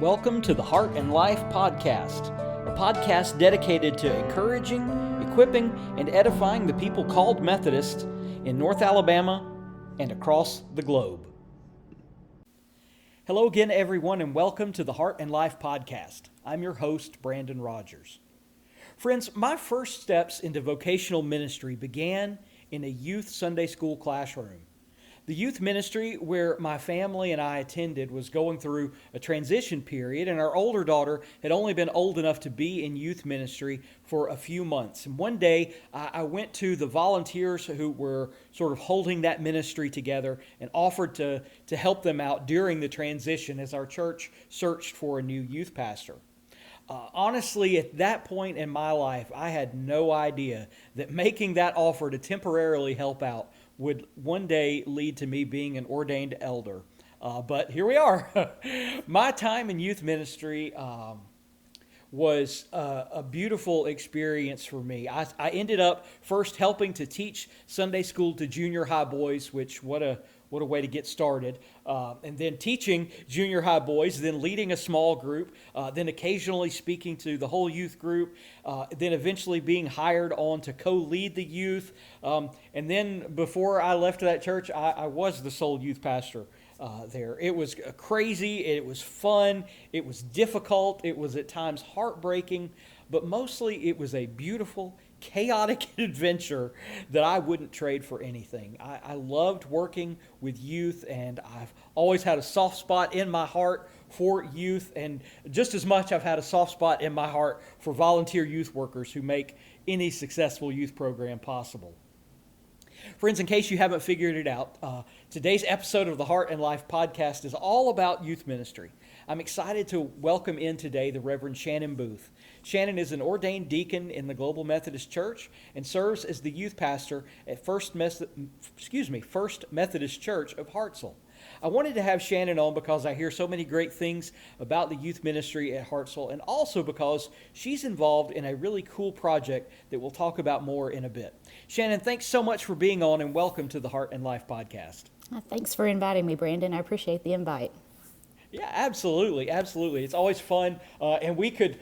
Welcome to the Heart and Life Podcast, a podcast dedicated to encouraging, equipping, and edifying the people called Methodists in North Alabama and across the globe. Hello again, everyone, and welcome to the Heart and Life Podcast. I'm your host, Brandon Rogers. Friends, my first steps into vocational ministry began in a youth Sunday school classroom. The youth ministry where my family and I attended was going through a transition period, and our older daughter had only been old enough to be in youth ministry for a few months. And one day, I went to the volunteers who were sort of holding that ministry together and offered to help them out during the transition as our church searched for a new youth pastor. Honestly, at that point in my life, I had no idea that making that offer to temporarily help out would one day lead to me being an ordained elder. But here we are. My time in youth ministry was a beautiful experience for me. I ended up first helping to teach Sunday school to junior high boys, which what a way to get started. And then teaching junior high boys, then leading a small group, then occasionally speaking to the whole youth group, then eventually being hired on to co-lead the youth. And then before I left that church, I was the sole youth pastor there. It was crazy, it was fun, it was difficult, it was at times heartbreaking, but mostly it was a beautiful, chaotic adventure that I wouldn't trade for anything. I loved working with youth, and I've always had a soft spot in my heart for youth, and just as much I've had a soft spot in my heart for volunteer youth workers who make any successful youth program possible. Friends, in case you haven't figured it out, today's episode of the Heart and Life Podcast is all about youth ministry. I'm excited to welcome in today the Reverend Shannon Booth. Shannon is an ordained deacon in the Global Methodist Church and serves as the youth pastor at First Methodist Church of Hartselle. I wanted to have Shannon on because I hear so many great things about the youth ministry at Hartselle, and also because she's involved in a really cool project that we'll talk about more in a bit. Shannon, thanks so much for being on, and welcome to the Heart and Life Podcast. Thanks for inviting me, Brandon. I appreciate the invite. Yeah, absolutely. It's always fun, and we could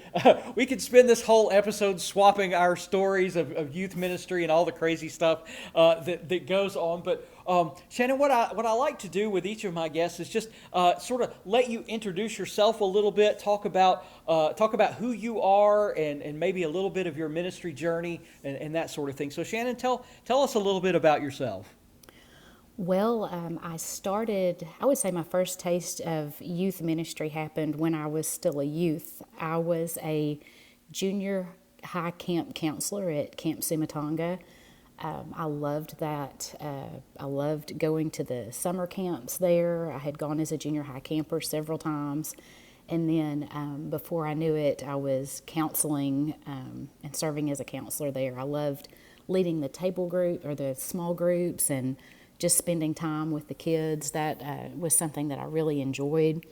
spend this whole episode swapping our stories of youth ministry and all the crazy stuff that goes on. But Shannon, what I like to do with each of my guests is just sort of let you introduce yourself a little bit, talk about who you are, and maybe a little bit of your ministry journey and that sort of thing. So, Shannon, tell us a little bit about yourself. Well, I would say my first taste of youth ministry happened when I was still a youth. I was a junior high camp counselor at Camp Sumatonga. I loved that. I loved going to the summer camps there. I had gone as a junior high camper several times. And then before I knew it, I was counseling and serving as a counselor there. I loved leading the table group or the small groups and just spending time with the kids. That was something that I really enjoyed.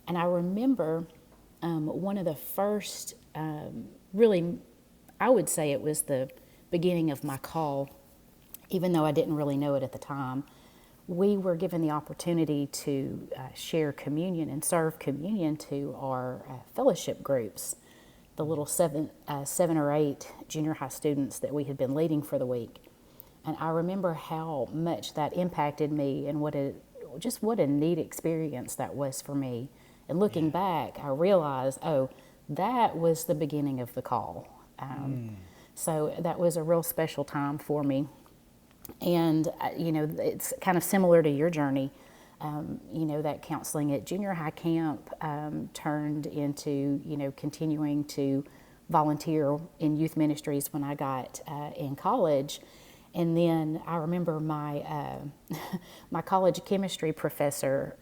And I remember one of the first, really, I would say it was the beginning of my call, even though I didn't really know it at the time. We were given the opportunity to share communion and serve communion to our fellowship groups, the little seven or eight junior high students that we had been leading for the week. And I remember how much that impacted me and what a neat experience that was for me. And looking back, I realized, that was the beginning of the call. So that was a real special time for me. And, it's kind of similar to your journey. That counseling at junior high camp turned into, continuing to volunteer in youth ministries when I got in college. And then I remember my college chemistry professor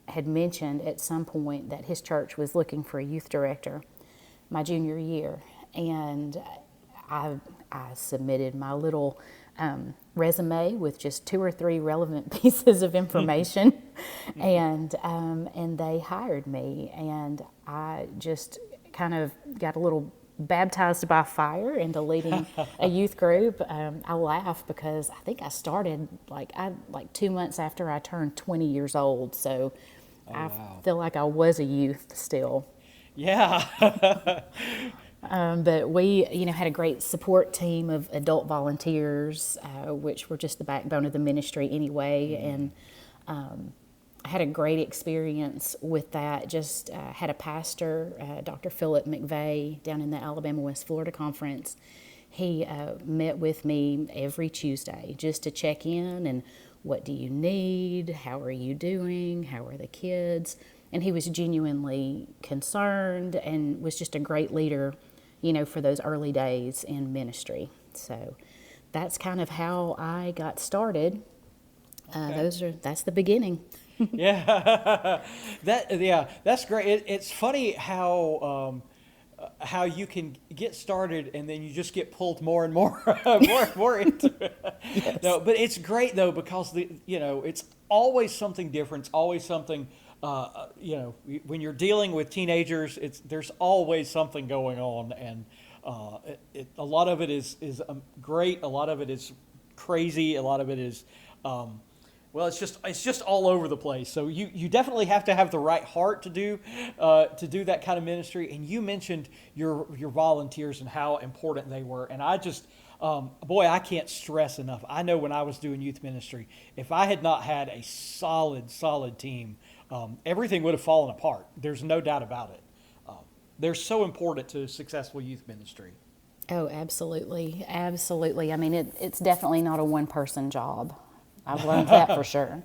had mentioned at some point that his church was looking for a youth director my junior year. And I submitted my little resume with just 2 or 3 relevant pieces of information, and they hired me. And I just kind of got a little baptized by fire into leading a youth group. I laugh because I think I started like 2 months after I turned 20 years old. So I wow. feel like I was a youth still. Yeah. But we, had a great support team of adult volunteers, which were just the backbone of the ministry anyway. And I had a great experience with that. Just had a pastor, Dr. Philip McVeigh, down in the Alabama West Florida Conference. He met with me every Tuesday just to check in and what do you need? How are you doing? How are the kids? And he was genuinely concerned and was just a great leader, for those early days in ministry. So that's kind of how I got started. That's the beginning. Yeah. That's great. It's funny how you can get started and then you just get pulled more and more more and more into it. Yes. No, but it's great though because it's always something different. It's always something when you're dealing with teenagers, there's always something going on, and a lot of it is great. A lot of it is crazy. A lot of it is well, it's just all over the place. So you definitely have to have the right heart to do that kind of ministry. And you mentioned your volunteers and how important they were. And I just I can't stress enough. I know when I was doing youth ministry, if I had not had a solid team, everything would have fallen apart. There's no doubt about it. They're so important to successful youth ministry. Oh, absolutely, absolutely. I mean, it's definitely not a one-person job. I've learned that for sure.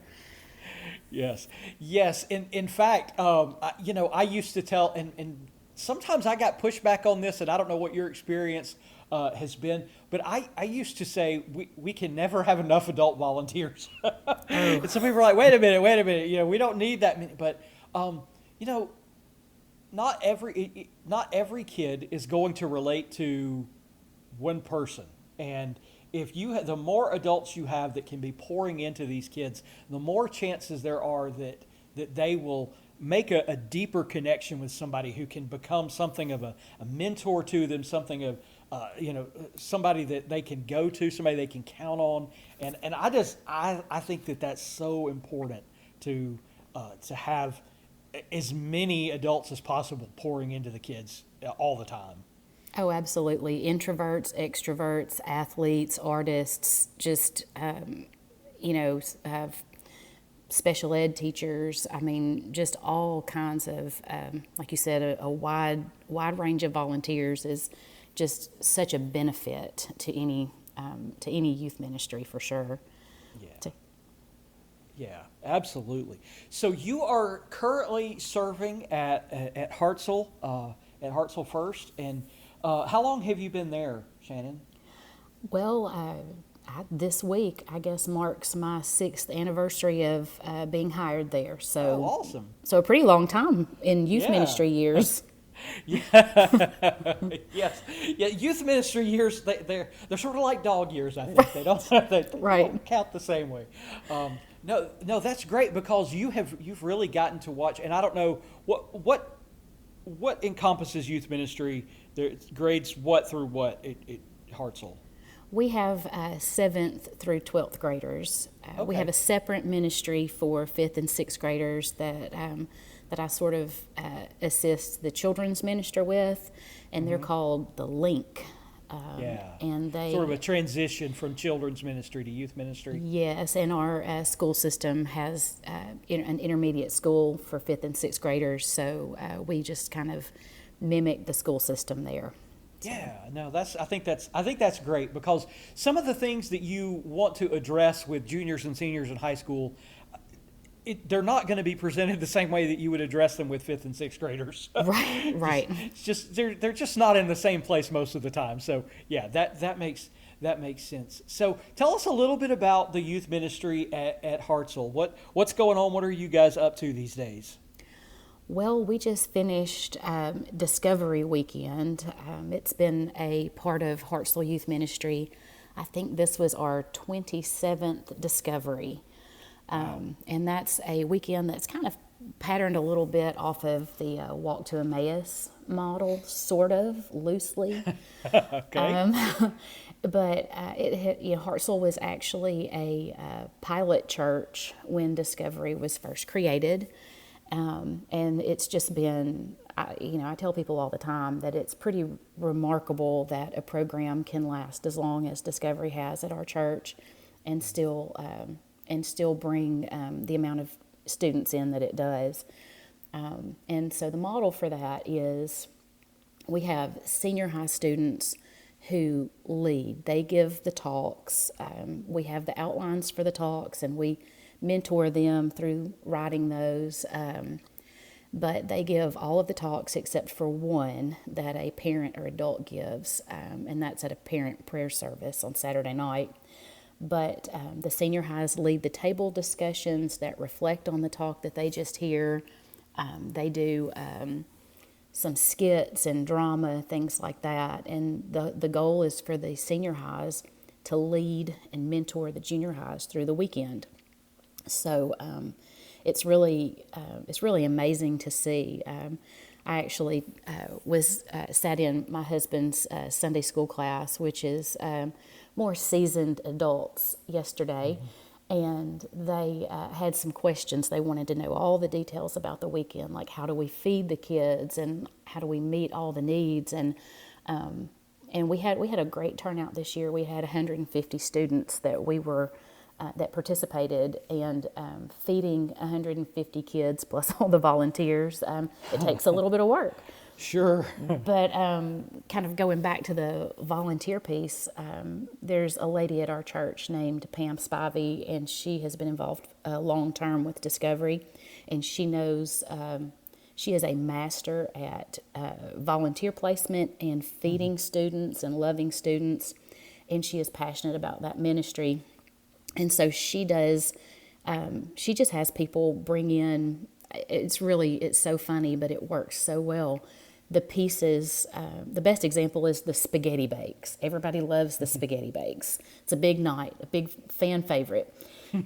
Yes. In fact, I used to tell, and sometimes I got pushback on this, and I don't know what your experience has been, but I used to say we can never have enough adult volunteers. And some people are like, wait a minute, we don't need that many. But, not every kid is going to relate to one person. And if the more adults you have that can be pouring into these kids, the more chances there are that they will make a deeper connection with somebody who can become something of a mentor to them, something of somebody that they can go to, somebody they can count on, and I think that's so important to have as many adults as possible pouring into the kids all the time. Oh, absolutely. Introverts, extroverts, athletes, artists, just, special ed teachers. I mean, just all kinds of, like you said, a wide range of volunteers is just such a benefit to any youth ministry for sure. Yeah. Yeah, absolutely. So you are currently serving at Hartselle, at Hartselle First, and how long have you been there, Shannon? Well, this week, I guess, marks my 6th anniversary of being hired there. So, awesome. So a pretty long time in youth ministry years. Yeah. Yes. Yeah. Youth ministry years, they're sort of like dog years. I think they don't count the same way. No, that's great because you've really gotten to watch, and I don't know what encompasses youth ministry. There's grades what through what at Hartselle? We have 7th through 12th graders. We have a separate ministry for 5th and 6th graders that I sort of assist the children's minister with, and they're called the Link. And they sort of a transition from children's ministry to youth ministry. Yes, and our school system has an intermediate school for 5th and 6th graders, so we just kind of mimic the school system there. Yeah, no, I think that's great because some of the things that you want to address with juniors and seniors in high school, they're not going to be presented the same way that you would address them with 5th and 6th graders. Right. It's just they're just not in the same place most of the time. So yeah, that makes sense. So tell us a little bit about the youth ministry at Hartselle. What's going on? What are you guys up to these days? Well, we just finished Discovery Weekend. It's been a part of Hartselle Youth Ministry. I think this was our 27th Discovery. And that's a weekend that's kind of patterned a little bit off of the Walk to Emmaus model, sort of, loosely. Okay. But Hartselle was actually a pilot church when Discovery was first created. And it's just been, I tell people all the time that it's pretty remarkable that a program can last as long as Discovery has at our church and still bring the amount of students in that it does. And so the model for that is we have senior high students who lead. They give the talks. We have the outlines for the talks, and we mentor them through writing those. But they give all of the talks except for one that a parent or adult gives, and that's at a parent prayer service on Saturday night. But the senior highs lead the table discussions that reflect on the talk that they just hear. They do some skits and drama, things like that. And the goal is for the senior highs to lead and mentor the junior highs through the weekend. So it's really amazing to see. I actually sat in my husband's Sunday school class, which is more seasoned adults, yesterday. Mm-hmm. And they had some questions. They wanted to know all the details about the weekend, like how do we feed the kids and how do we meet all the needs. And we had a great turnout this year. We had 150 students that participated, and feeding 150 kids plus all the volunteers. It takes a little bit of work. Sure. But kind of going back to the volunteer piece, there's a lady at our church named Pam Spivey, and she has been involved long term with Discovery, and she knows she is a master at volunteer placement and feeding students and loving students, and she is passionate about that ministry. And so she does. She just has people bring in. It's so funny, but it works so well. The pieces, the best example is the spaghetti bakes. Everybody loves the spaghetti bakes. It's a big night, a big fan favorite.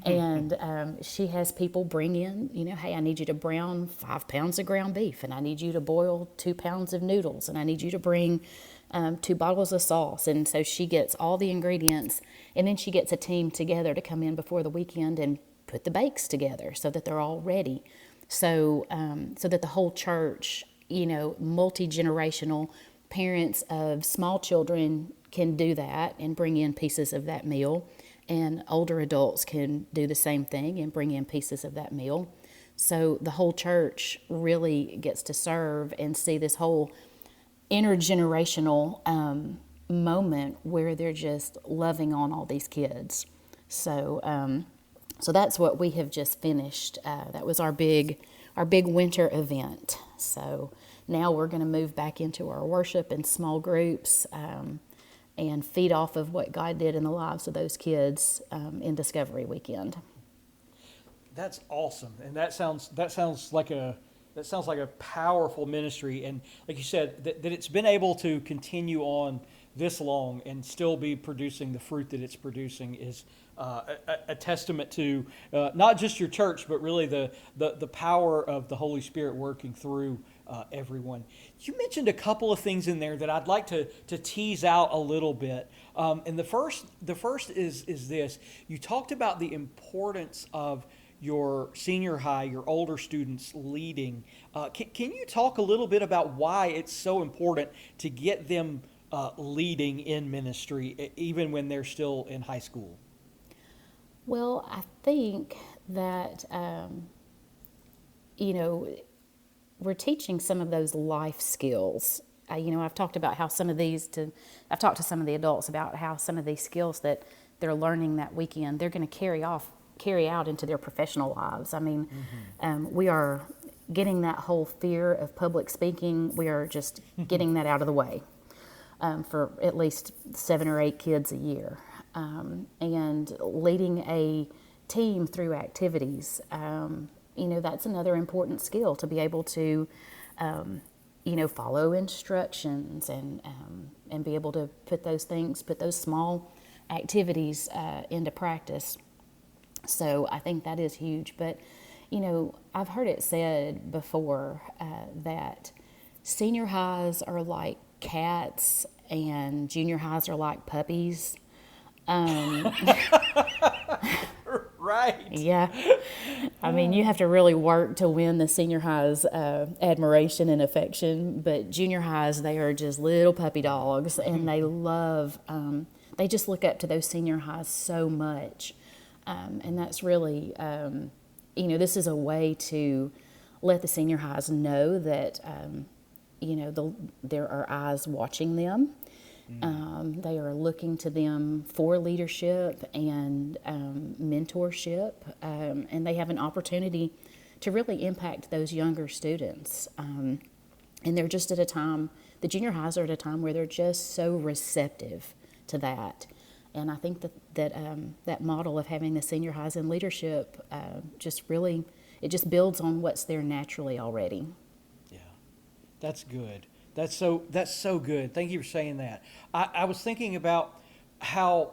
And she has people bring in, hey, I need you to brown 5 pounds of ground beef, and I need you to boil 2 pounds of noodles, and I need you to bring 2 bottles of sauce. And so she gets all the ingredients, and then she gets a team together to come in before the weekend and put the bakes together so that they're all ready. So that the whole church, multi-generational parents of small children can do that and bring in pieces of that meal, and older adults can do the same thing and bring in pieces of that meal. So the whole church really gets to serve and see this whole intergenerational moment where they're just loving on all these kids. So that's what we have just finished. That was our big winter event. So now we're going to move back into our worship in small groups and feed off of what God did in the lives of those kids in Discovery Weekend. That's awesome, and that sounds like a powerful ministry. And like you said, that it's been able to continue on this long and still be producing the fruit that it's producing is a testament to not just your church, but really the power of the Holy Spirit working through everyone. You mentioned a couple of things in there that I'd like to tease out a little bit. And the first is this. You talked about the importance of your senior high, your older students leading. Can you talk a little bit about why it's so important to get them leading in ministry, even when they're still in high school? Well, I think that, we're teaching some of those life skills. I've talked about how I've talked to some of the adults about how some of these skills that they're learning that weekend, they're going to carry out into their professional lives. I mean, we are getting that whole fear of public speaking, we are just getting that out of the way for at least 7 or 8 kids a year. And leading a team through activities, that's another important skill, to be able to, follow instructions and be able to put those small activities into practice. So I think that is huge. But, I've heard it said before that senior highs are like cats and junior highs are like puppies. Right. Yeah. I mean, you have to really work to win the senior high's admiration and affection, but junior highs, they are just little puppy dogs, and they love, they just look up to those senior highs so much. And that's really, this is a way to let the senior highs know that, there are eyes watching them. They are looking to them for leadership and mentorship, and they have an opportunity to really impact those younger students. And they're just at a time, the junior highs are at a time where they're just so receptive to that. And I think that model of having the senior highs in leadership it just builds on what's there naturally already. Yeah, that's good. That's so good. Thank you for saying that. I was thinking about how,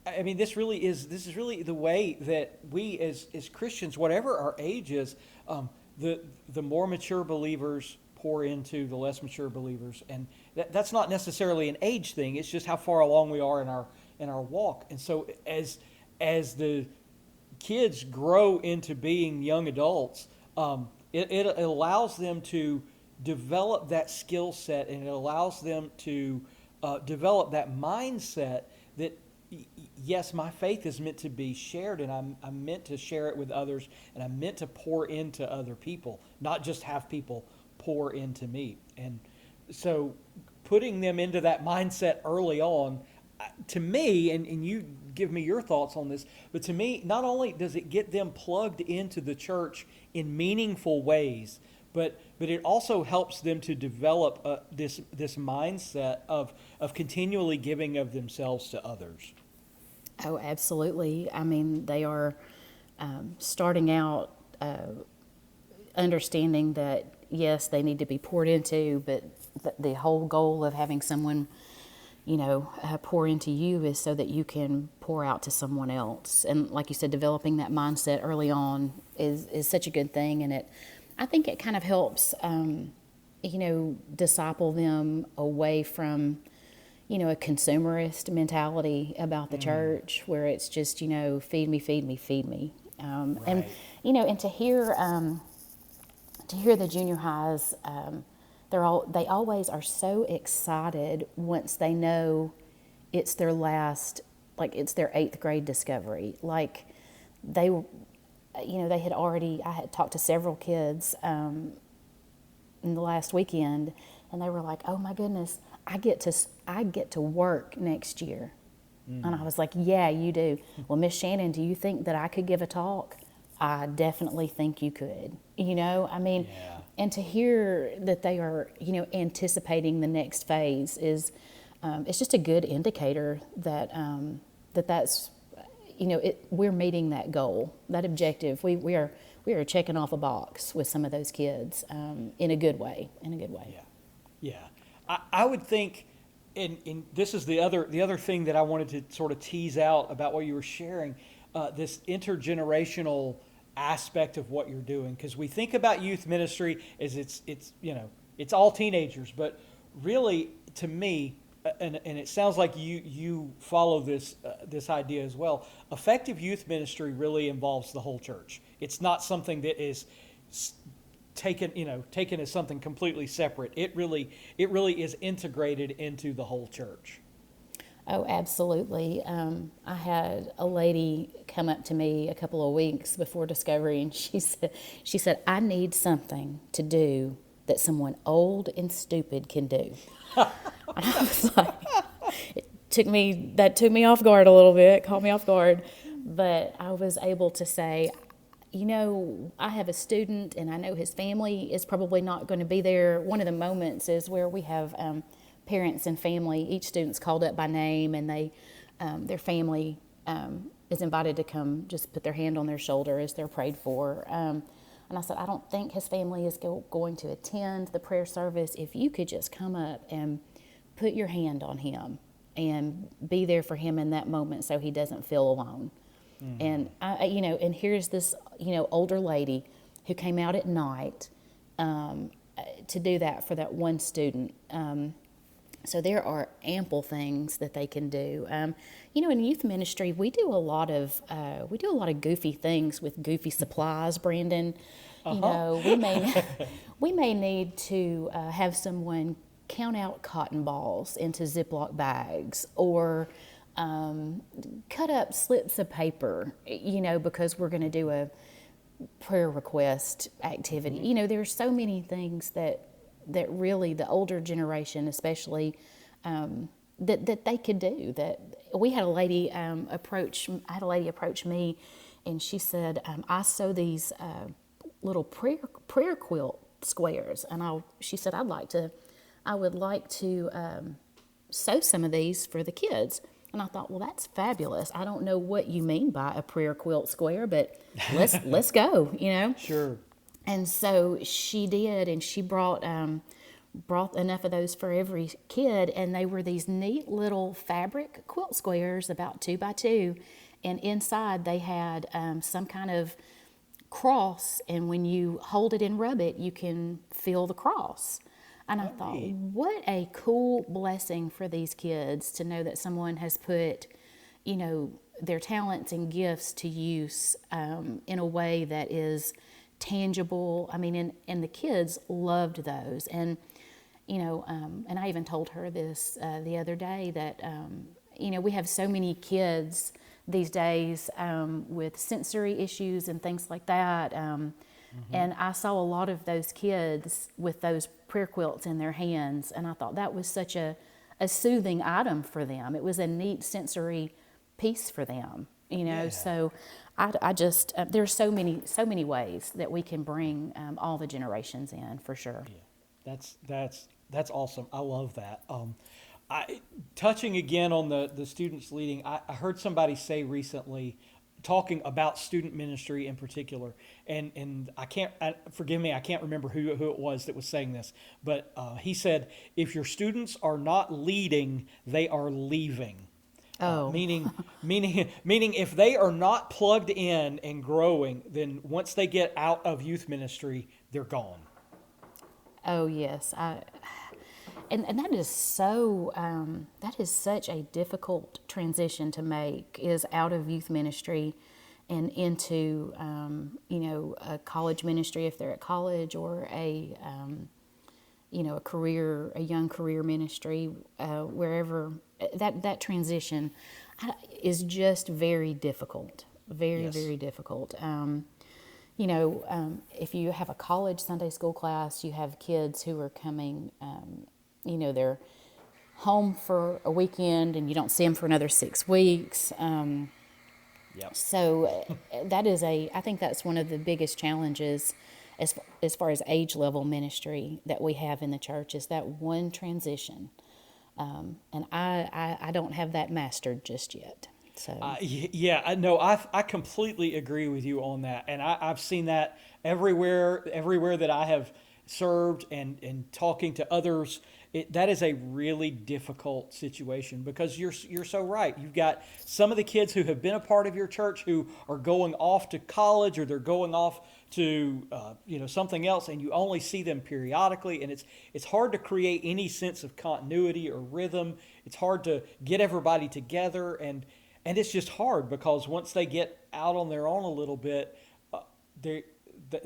I mean, this is really the way that we as Christians, whatever our age is, the more mature believers pour into the less mature believers, and that's not necessarily an age thing. It's just how far along we are in our walk. And so as the kids grow into being young adults, it allows them to develop that skill set, and it allows them to develop that mindset that yes, my faith is meant to be shared, and I'm meant to share it with others, and I'm meant to pour into other people, not just have people pour into me. And so putting them into that mindset early on, to me, and you give me your thoughts on this, but to me, not only does it get them plugged into the church in meaningful ways, but it also helps them to develop this mindset of continually giving of themselves to others. Oh, absolutely. I mean, they are starting out understanding that, yes, they need to be poured into, but the whole goal of having someone, pour into you is so that you can pour out to someone else. And like you said, developing that mindset early on is such a good thing, and I think it kind of helps, disciple them away from, a consumerist mentality about the church, where it's just, feed me, feed me, feed me. Right. And, and to hear the junior highs, they always are so excited once they know it's their last, like it's their 8th grade discovery. Like they I had talked to several kids in the last weekend, and they were like, "Oh my goodness, I get to work next year." And I was like, "Yeah, you do." "Well, Miss Shannon, do you think that I could give a talk?" "I definitely think you could." Yeah. And to hear that they are, anticipating the next phase is, it's just a good indicator that that's, we're meeting that goal, that objective. We are checking off a box with some of those kids in a good way. Yeah. I would think, and this is the other thing that I wanted to sort of tease out about what you were sharing, this intergenerational aspect of what you're doing, because we think about youth ministry as it's all teenagers, but really, to me, and it sounds like you follow this idea as well. Effective youth ministry really involves the whole church. It's not something that is taken as something completely separate. It really is integrated into the whole church. Oh, absolutely. I had a lady come up to me a couple of weeks before Discovery, and she said, "I need something to do that someone old and stupid can do." And I was like, that took me off guard a little bit, caught me off guard. But I was able to say, I have a student, and I know his family is probably not going to be there. One of the moments is where we have parents and family. Each student's called up by name, and their family is invited to come just put their hand on their shoulder as they're prayed for. And I said, "I don't think his family is going to attend the prayer service. If you could just come up and put your hand on him and be there for him in that moment so he doesn't feel alone." And and here's this, older lady who came out at night to do that for that one student. So there are ample things that they can do. In youth ministry, we do a lot of goofy things with goofy supplies, Brandon. We may need to have someone count out cotton balls into Ziploc bags, or cut up slips of paper, because we're going to do a prayer request activity. There's so many things that really the older generation, especially, that they could do. That we had a lady approach me, and she said, "I sew these little prayer quilt squares," and she said, I would like to sew some of these for the kids." And I thought, well, that's fabulous. I don't know what you mean by a prayer quilt square, but let's go. Sure. And so she did, and she brought enough of those for every kid, and they were these neat little fabric quilt squares, about 2 by 2, and inside they had some kind of cross, and when you hold it and rub it, you can feel the cross. And I thought, what a cool blessing for these kids to know that someone has put, their talents and gifts to use in a way that is tangible. I mean, and the kids loved those. And, and I even told her this the other day that, we have so many kids these days with sensory issues and things like that. And I saw a lot of those kids with those prayer quilts in their hands, and I thought that was such a soothing item for them. It was a neat sensory piece for them, Yeah. So I just there's so many ways that we can bring all the generations in, for sure. Yeah, that's awesome. I love that. Touching again on the students leading, I heard somebody say recently, talking about student ministry in particular, and forgive me, I can't remember who it was that was saying this, but he said, if your students are not leading, they are leaving. Meaning if they are not plugged in and growing, then once they get out of youth ministry, they're gone. Oh yes, and that is so that is such a difficult transition to make, is out of youth ministry and into a college ministry if they're at college, or a young career ministry, wherever. That transition is just very difficult, very difficult. If you have a college Sunday school class, you have kids who are coming, they're home for a weekend and you don't see them for another 6 weeks. So I think that's one of the biggest challenges as far as age level ministry that we have in the church, is that one transition. And I don't have that mastered just yet. So I completely agree with you on that, and I've seen that everywhere that I have served, and talking to others. That is a really difficult situation, because you're so right. You've got some of the kids who have been a part of your church who are going off to college, or they're going off to something else, and you only see them periodically, and it's hard to create any sense of continuity or rhythm. It's hard to get everybody together, and it's just hard, because once they get out on their own a little bit,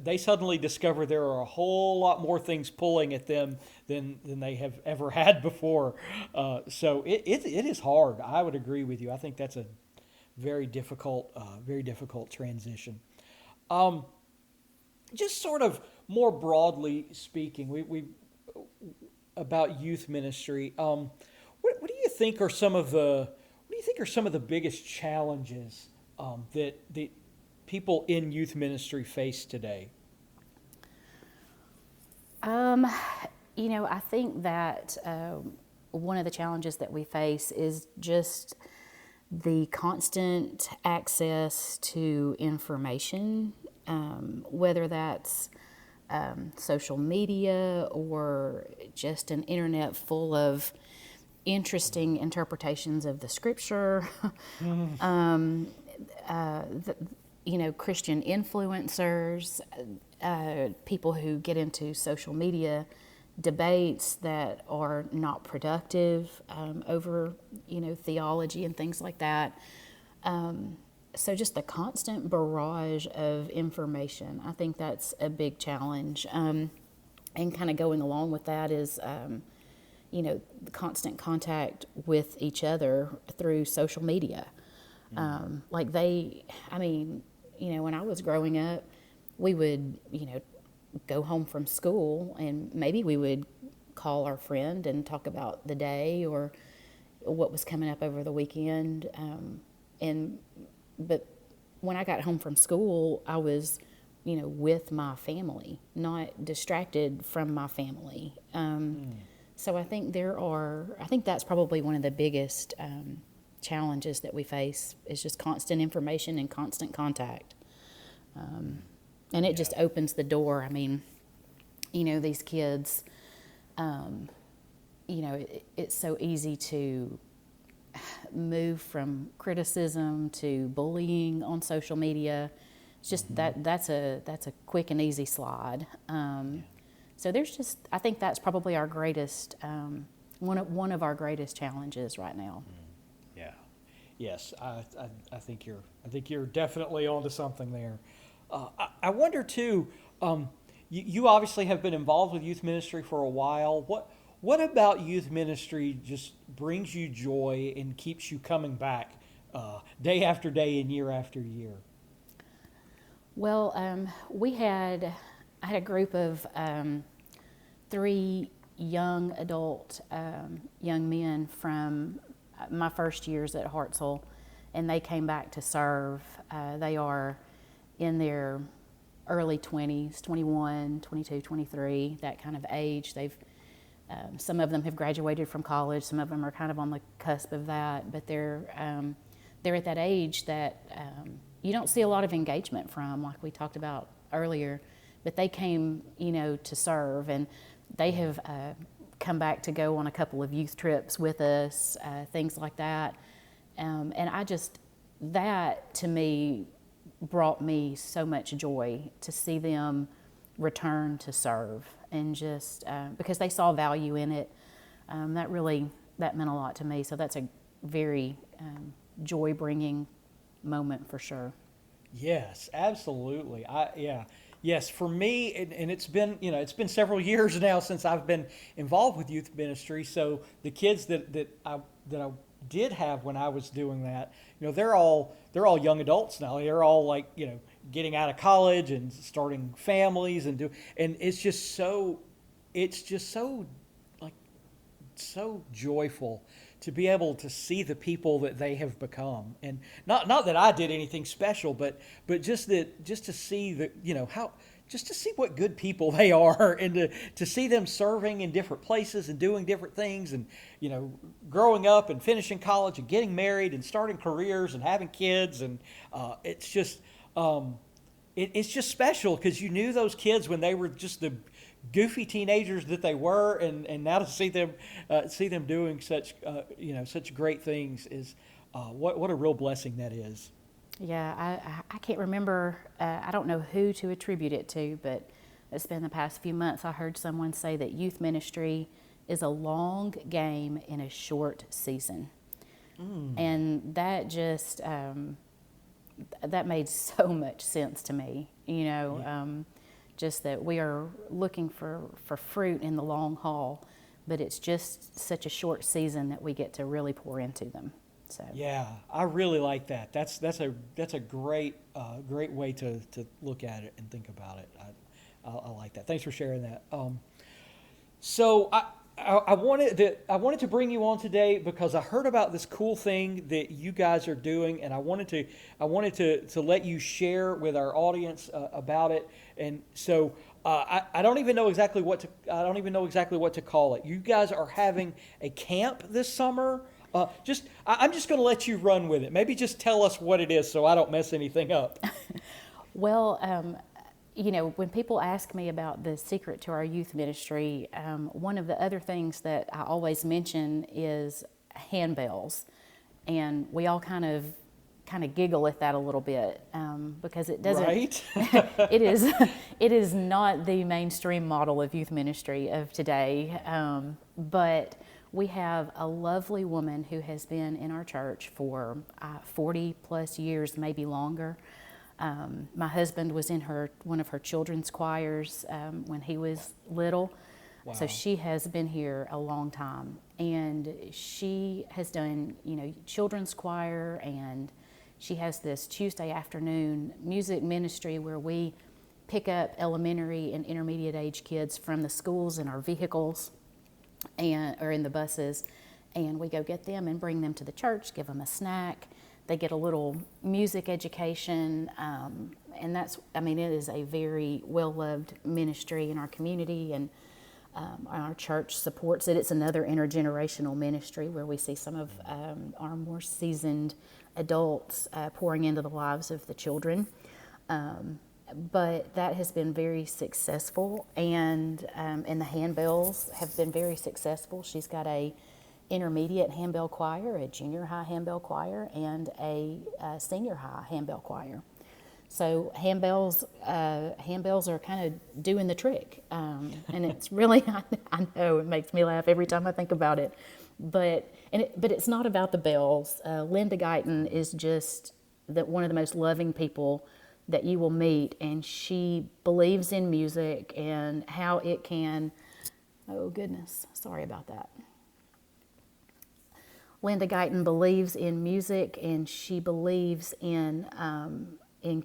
they suddenly discover there are a whole lot more things pulling at them than they have ever had before. So it is hard. I would agree with you. I think that's a very difficult transition. Just sort of more broadly speaking, we about youth ministry. What do you think are some of the biggest challenges that people in youth ministry face today? I think that one of the challenges that we face is just the constant access to information, whether that's social media or just an internet full of interesting interpretations of the scripture. Christian influencers, people who get into social media debates that are not productive over, theology and things like that. So just the constant barrage of information, I think that's a big challenge. And kind of going along with that is, the constant contact with each other through social media. When I was growing up, we would, go home from school and maybe we would call our friend and talk about the day or what was coming up over the weekend. But when I got home from school, I was, with my family, not distracted from my family. So I think that's probably one of the biggest challenges that we face is just constant information and constant contact. And it just opens the door. I mean, these kids, it's so easy to move from criticism to bullying on social media. It's just that's a quick and easy slide. So I think that's probably our greatest, one of our greatest challenges right now. Yeah. Yes, I think you're definitely onto something there. I wonder too. You obviously have been involved with youth ministry for a while. What about youth ministry just brings you joy and keeps you coming back day after day and year after year? Well, I had a group of 3 young adult young men from my first years at Hartselle, and they came back to serve. They are in their early 20s, 21, 22, 23, that kind of age. Some of them have graduated from college, some of them are kind of on the cusp of that, but they're at that age that you don't see a lot of engagement from, like we talked about earlier, but they came, to serve, and they have come back to go on a couple of youth trips with us, things like that. And that to me brought me so much joy to see them return to serve, and just because they saw value in it. That meant a lot to me. So that's a very joy-bringing moment for sure. Yes, absolutely. Yes, for me, and it's been several years now since I've been involved with youth ministry. So the kids that I did have when I was doing that, they're all young adults now. They're all getting out of college and starting families and it's just so so joyful to be able to see the people that they have become, and not that I did anything special, but just to see just to see what good people they are, and to see them serving in different places and doing different things, and growing up and finishing college and getting married and starting careers and having kids, and it's just special because you knew those kids when they were just the goofy teenagers that they were, and now to see them doing such great things is what a real blessing that is. Yeah, I can't remember. I don't know who to attribute it to, but it's been the past few months. I heard someone say that youth ministry is a long game in a short season, and that just that made so much sense to me. Just that we are looking for fruit in the long haul, but it's just such a short season that we get to really pour into them. So yeah, I really like that. That's a great way to look at it and think about it. I like that. Thanks for sharing that. So I wanted to bring you on today because I heard about this cool thing that you guys are doing, and I wanted to let you share with our audience about it. And so I don't even know exactly what to call it. You guys are having a camp this summer. I'm just going to let you run with it. Maybe just tell us what it is so I don't mess anything up. Well, when people ask me about the secret to our youth ministry, one of the other things that I always mention is handbells. And we all kind of kind of giggle at that a little bit because it doesn't. Right? It is not the mainstream model of youth ministry of today, but we have a lovely woman who has been in our church for 40 plus years, maybe longer. My husband was in one of her children's choirs when he was little. Wow. So she has been here a long time, and she has done, children's choir, and she has this Tuesday afternoon music ministry where we pick up elementary and intermediate age kids from the schools in our vehicles or in the buses, and we go get them and bring them to the church, give them a snack. They get a little music education, and it is a very well-loved ministry in our community, and our church supports it. It's another intergenerational ministry where we see some of our more seasoned adults pouring into the lives of the children. But that has been very successful, and the handbells have been very successful. She's got a intermediate handbell choir, a junior high handbell choir, and a senior high handbell choir. So handbells are kind of doing the trick, and it's really I know it makes me laugh every time I think about it, but it's not about the bells. Linda Guyton is just one of the most loving people that you will meet, and she believes in music and how it can. Oh goodness, sorry about that. Linda Guyton believes in music, and she believes in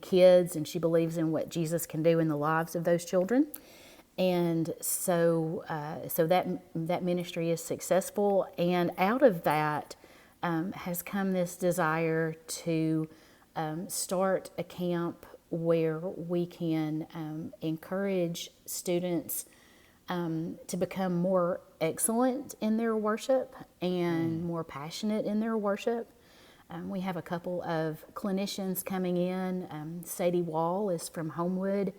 kids, and she believes in what Jesus can do in the lives of those children. And so that ministry is successful, and out of that has come this desire to start a camp where we can encourage students to become more excellent in their worship and more passionate in their worship. We have a couple of clinicians coming in. Sadie Wall is from Homewood,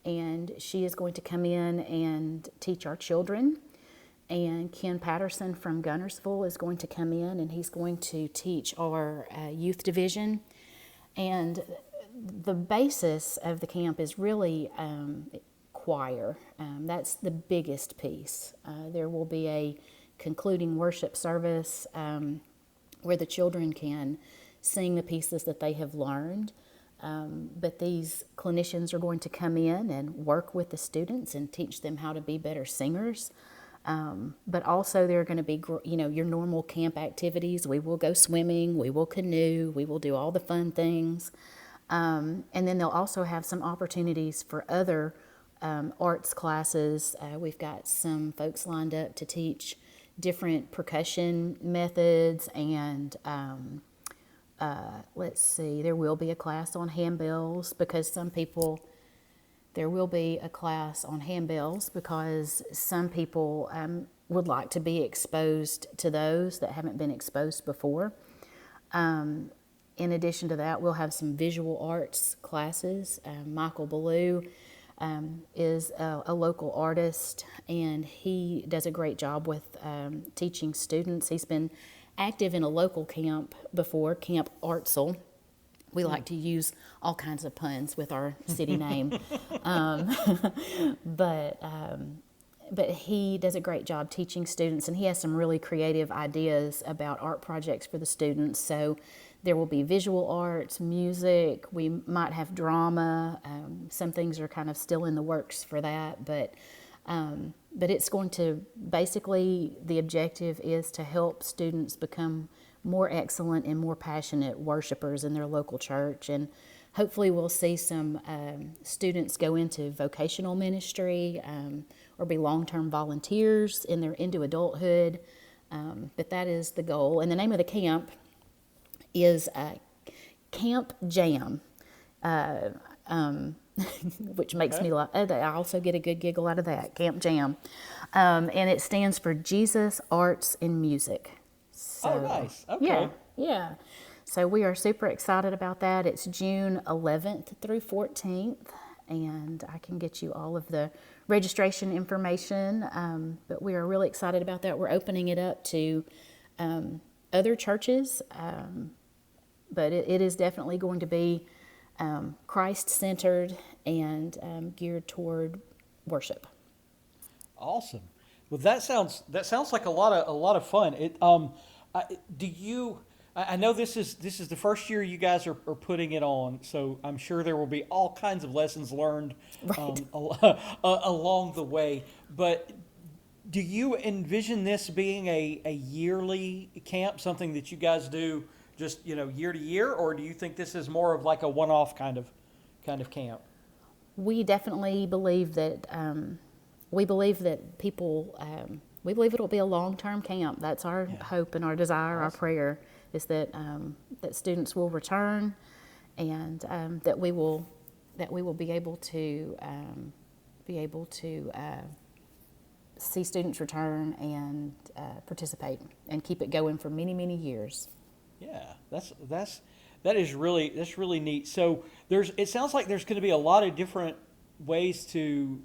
and she is going to come in and teach our children. And Ken Patterson from Gunnersville is going to come in, and he's going to teach our youth division. And the basis of the camp is really choir. That's the biggest piece. There will be a concluding worship service where the children can sing the pieces that they have learned. But these clinicians are going to come in and work with the students and teach them how to be better singers. But also there are going to be, your normal camp activities. We will go swimming, we will canoe, we will do all the fun things. And then they'll also have some opportunities for other arts classes. We've got some folks lined up to teach different percussion methods, and let's see, there will be a class on handbells because some people would like to be exposed to those that haven't been exposed before. In addition to that, we'll have some visual arts classes. Michael Ballou is a local artist, and he does a great job with teaching students. He's been active in a local camp before, Camp Hartselle. We like to use all kinds of puns with our city name. But he does a great job teaching students, and he has some really creative ideas about art projects for the students. So there will be visual arts, music, we might have drama. Some things are kind of still in the works for that, but it's going to, basically the objective is to help students become more excellent and more passionate worshipers in their local church. And hopefully we'll see some students go into vocational ministry or be long-term volunteers into adulthood. But that is the goal. And the name of the camp is Camp Jam, which makes me laugh. I also get a good giggle out of that, Camp Jam. And it stands for Jesus, Arts, and Music. So, nice. Okay. Yeah. So we are super excited about that. It's June 11th through 14th, and I can get you all of the registration information, but we are really excited about that. We're opening it up to other churches, but it is definitely going to be Christ-centered and geared toward worship. Awesome. Well, that sounds like a lot of fun. I know this is the first year you guys are putting it on, so I'm sure there will be all kinds of lessons learned Right. along the way. But do you envision this being a yearly camp, something that you guys do just year to year, or do you think this is more of like a one-off kind of camp? We definitely believe that people. We believe it'll be a long-term camp. That's our hope and our desire, our prayer, is that that students will return, and that we will be able to see students return and participate and keep it going for many, many years. Yeah, that's really neat. So it sounds like there's going to be a lot of different ways to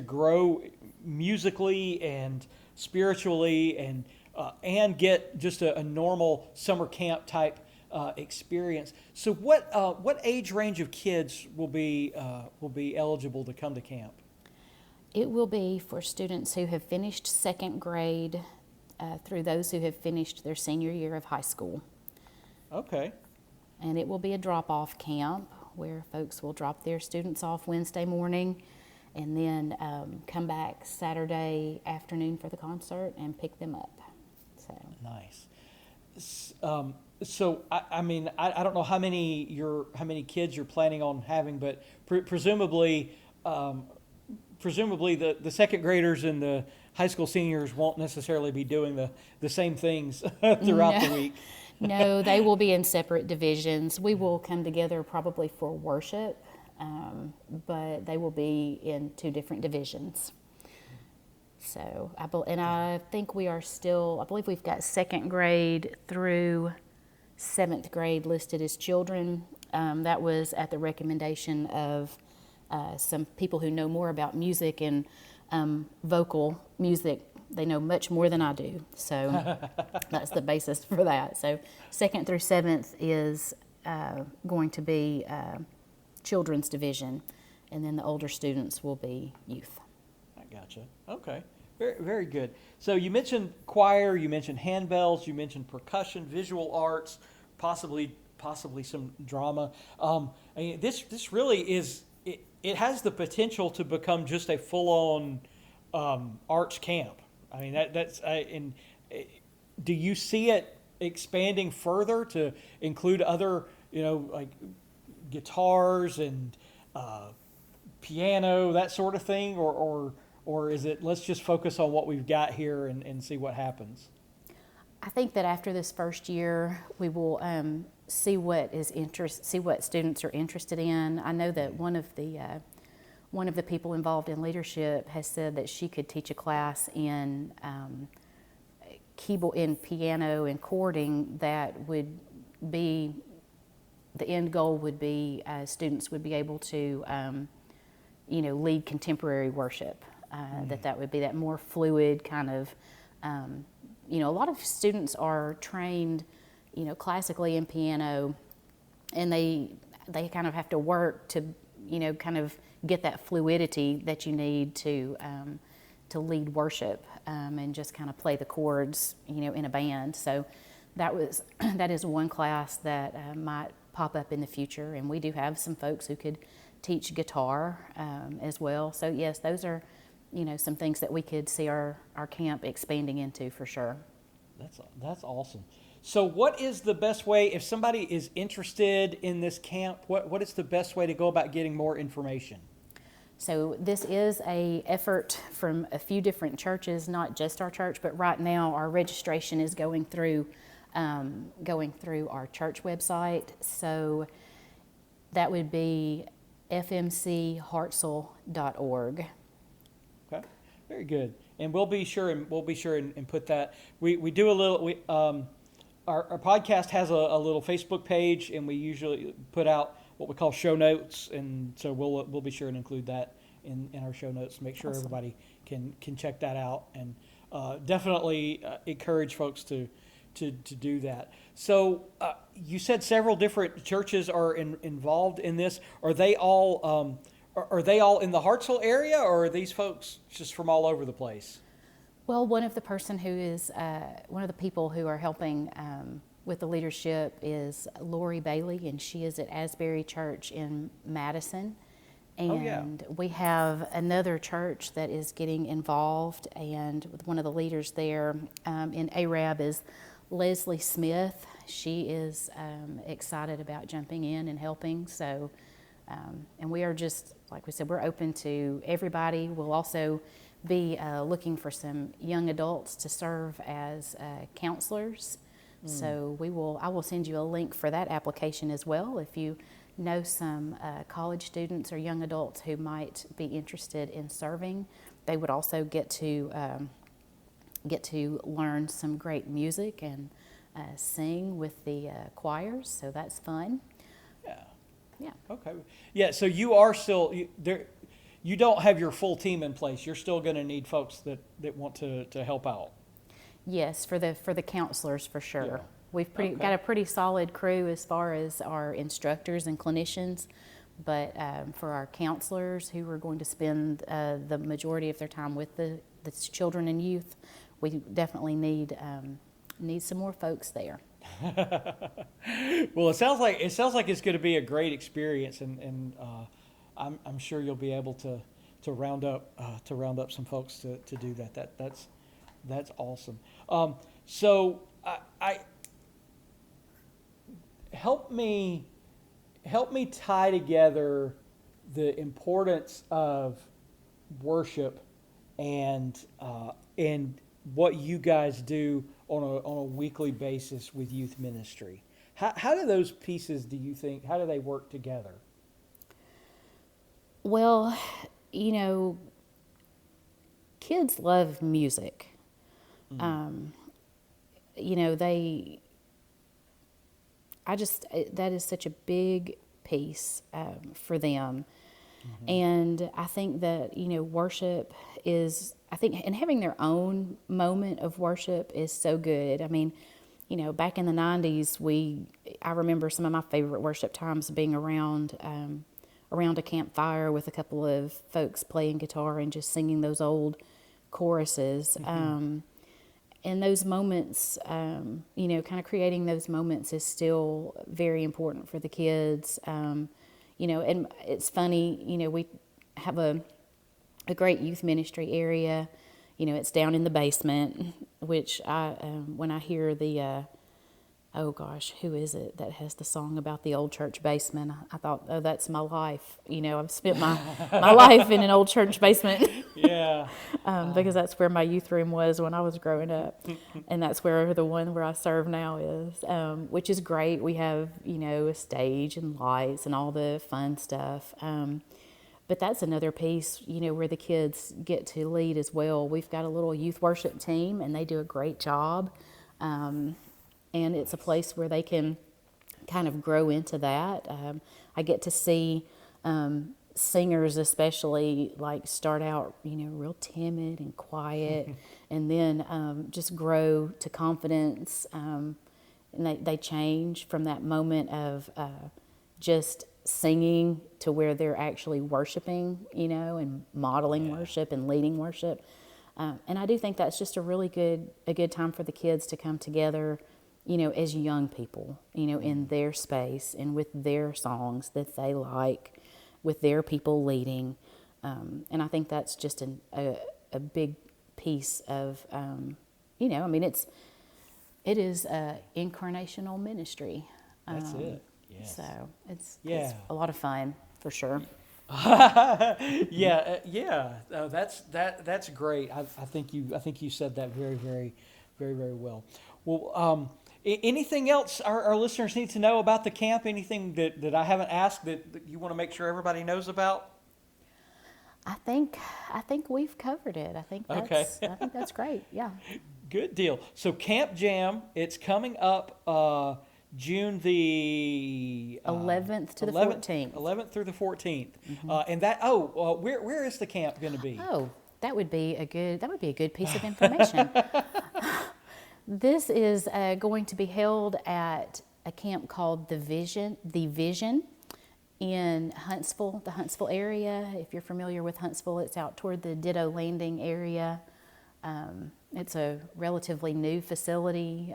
grow musically and spiritually and get just a normal summer camp type experience. So what age range of kids will be eligible to come to camp? It will be for students who have finished second grade through those who have finished their senior year of high school. Okay. And it will be a drop-off camp where folks will drop their students off Wednesday morning and then come back Saturday afternoon for the concert and pick them up. So Nice. So I mean I don't know how many kids you're planning on having, but presumably the second graders and the high school seniors won't necessarily be doing the same things throughout the week. No, they will be in separate divisions. We will come together probably for worship, but they will be in two different divisions. So, I think we are still, I believe we've got second grade through seventh grade listed as children. That was at the recommendation of some people who know more about music and vocal music. They know much more than I do, so that's the basis for that. So second through seventh is going to be children's division, and then the older students will be youth. I gotcha. Okay. Very, very good. So you mentioned choir, you mentioned handbells, you mentioned percussion, visual arts, possibly some drama. This really is, it has the potential to become just a full-on arts camp. I mean, do you see it expanding further to include other, like guitars and piano, that sort of thing, or is it let's just focus on what we've got here and see what happens? I think that after this first year, we will see what students are interested in. I know that one of the people involved in leadership has said that she could teach a class in keyboard, in piano and chording. That would be the end goal. Would be students would be able to lead contemporary worship. That would be that more fluid kind of. A lot of students are trained, classically in piano, and they kind of have to work to, kind of get that fluidity that you need to lead worship and just kind of play the chords, in a band. So that is one class that might pop up in the future, and we do have some folks who could teach guitar as well. So yes, those are some things that we could see our camp expanding into for sure. That's awesome. So what is the best way, if somebody is interested in this camp, what is the best way to go about getting more information? So this is a effort from a few different churches, not just our church, but right now our registration is going through our church website. So that would be fmchartselle.org. Okay, very good. And we'll be sure and put that. We do a little. Our podcast has a little Facebook page, and we usually put out what we call show notes, and so we'll be sure and include that in our show notes to make sure everybody can check that out, and definitely encourage folks to to do that. So you said several different churches are involved in this. Are they all in the Hartselle area, or are these folks just from all over the place? Well, one of the people who are helping with the leadership is Lori Bailey, and she is at Asbury Church in Madison. And we have another church that is getting involved, and one of the leaders there in Arab is Leslie Smith. She is excited about jumping in and helping. So, and we are just, like we said, we're open to everybody. We'll also be looking for some young adults to serve as counselors. So I will send you a link for that application as well. If you know some college students or young adults who might be interested in serving, they would also get to learn some great music and sing with the choirs. So that's fun. Yeah. Okay. Yeah. So you are still there. You don't have your full team in place. You're still going to need folks that want to help out. Yes, for the counselors, for sure. Yeah. We've got a pretty solid crew as far as our instructors and clinicians, but for our counselors who are going to spend the majority of their time with the children and youth, we definitely need some more folks there. Well, it sounds like it's going to be a great experience, and I'm sure you'll be able to round up some folks to do that. That's awesome. So I help me tie together the importance of worship and what you guys do on a weekly basis with youth ministry. How do those pieces, do you think, how do they work together? Well, kids love music. That is such a big piece for them. And I think that, worship is, and having their own moment of worship is so good. I mean, back in the 90s, I remember some of my favorite worship times being around a campfire with a couple of folks playing guitar and just singing those old choruses. And those moments, kind of creating those moments is still very important for the kids. And it's funny, we have a great youth ministry area. It's down in the basement, which when I hear oh gosh, who is it that has the song about the old church basement? I thought, oh, that's my life. I've spent my life in an old church basement. Yeah. Because that's where my youth room was when I was growing up. And that's where the one where I serve now is, which is great. We have, a stage and lights and all the fun stuff. But that's another piece, where the kids get to lead as well. We've got a little youth worship team, and they do a great job. And it's a place where they can kind of grow into that. I get to see singers especially start out, real timid and quiet, and then just grow to confidence. And they change from that moment of just singing to where they're actually worshiping, and modeling worship and leading worship. And I do think that's just a good time for the kids to come together, as young people, in their space and with their songs that they like, with their people leading. And I think that's just a big piece of, it is incarnational ministry. That's it. Yes. So it's a lot of fun for sure. That's great. I think you said that very, very, very, very well. Well, anything else our listeners need to know about the camp? Anything that I haven't asked that you want to make sure everybody knows about? I think we've covered it. I think that's great. Yeah. Good deal. So Camp Jam, it's coming up June the 11th to the 14th. 11th through the 14th. And where is the camp going to be? Oh, that would be a good piece of information. This is going to be held at a camp called The Vision in Huntsville, the Huntsville area. If you're familiar with Huntsville, it's out toward the Ditto Landing area. It's a relatively new facility,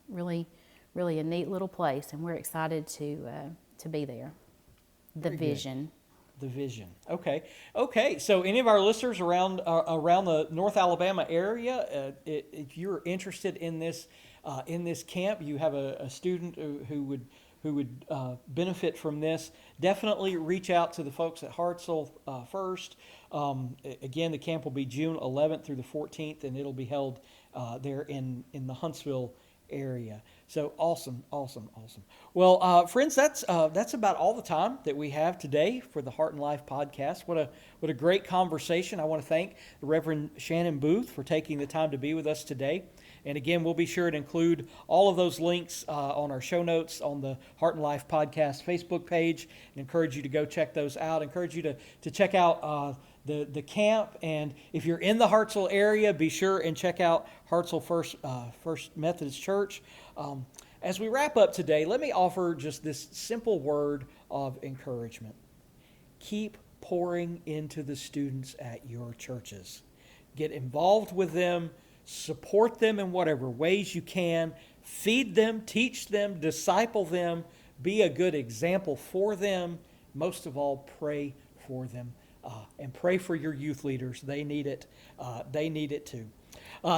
really a neat little place, and we're excited to be there. The Very Vision. Good. The Vision. Okay. So any of our listeners around the North Alabama area, if you're interested in this camp, you have a student who would benefit from this, definitely reach out to the folks at Hartselle first. Again, the camp will be June 11th through the 14th, and it'll be held there in the Huntsville area. So awesome. Well, friends, that's about all the time that we have today for the Heart and Life podcast. What a great conversation. I want to thank the Reverend Shannon Booth for taking the time to be with us today. And again, we'll be sure to include all of those links on our show notes on the Heart and Life podcast Facebook page, and encourage you to go check those out. Encourage you to check out the camp. And if you're in the Hartselle area, be sure and check out Hartselle First Methodist Church. As we wrap up today, let me offer just this simple word of encouragement. Keep pouring into the students at your churches. Get involved with them. Support them in whatever ways you can. Feed them, teach them, disciple them. Be a good example for them. Most of all, pray for them. And pray for your youth leaders. They need it. They need it too.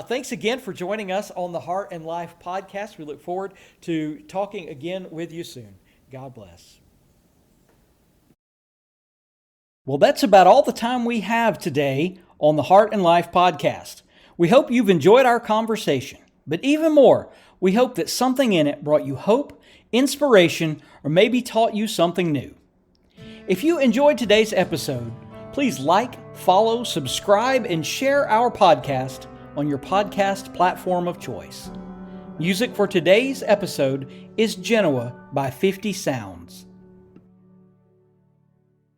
Thanks again for joining us on the Heart and Life podcast. We look forward to talking again with you soon. God bless. Well, that's about all the time we have today on the Heart and Life podcast. We hope you've enjoyed our conversation, but even more, we hope that something in it brought you hope, inspiration, or maybe taught you something new. If you enjoyed today's episode, please like, follow, subscribe, and share our podcast on your podcast platform of choice. Music for today's episode is Genoa by 50 Sounds.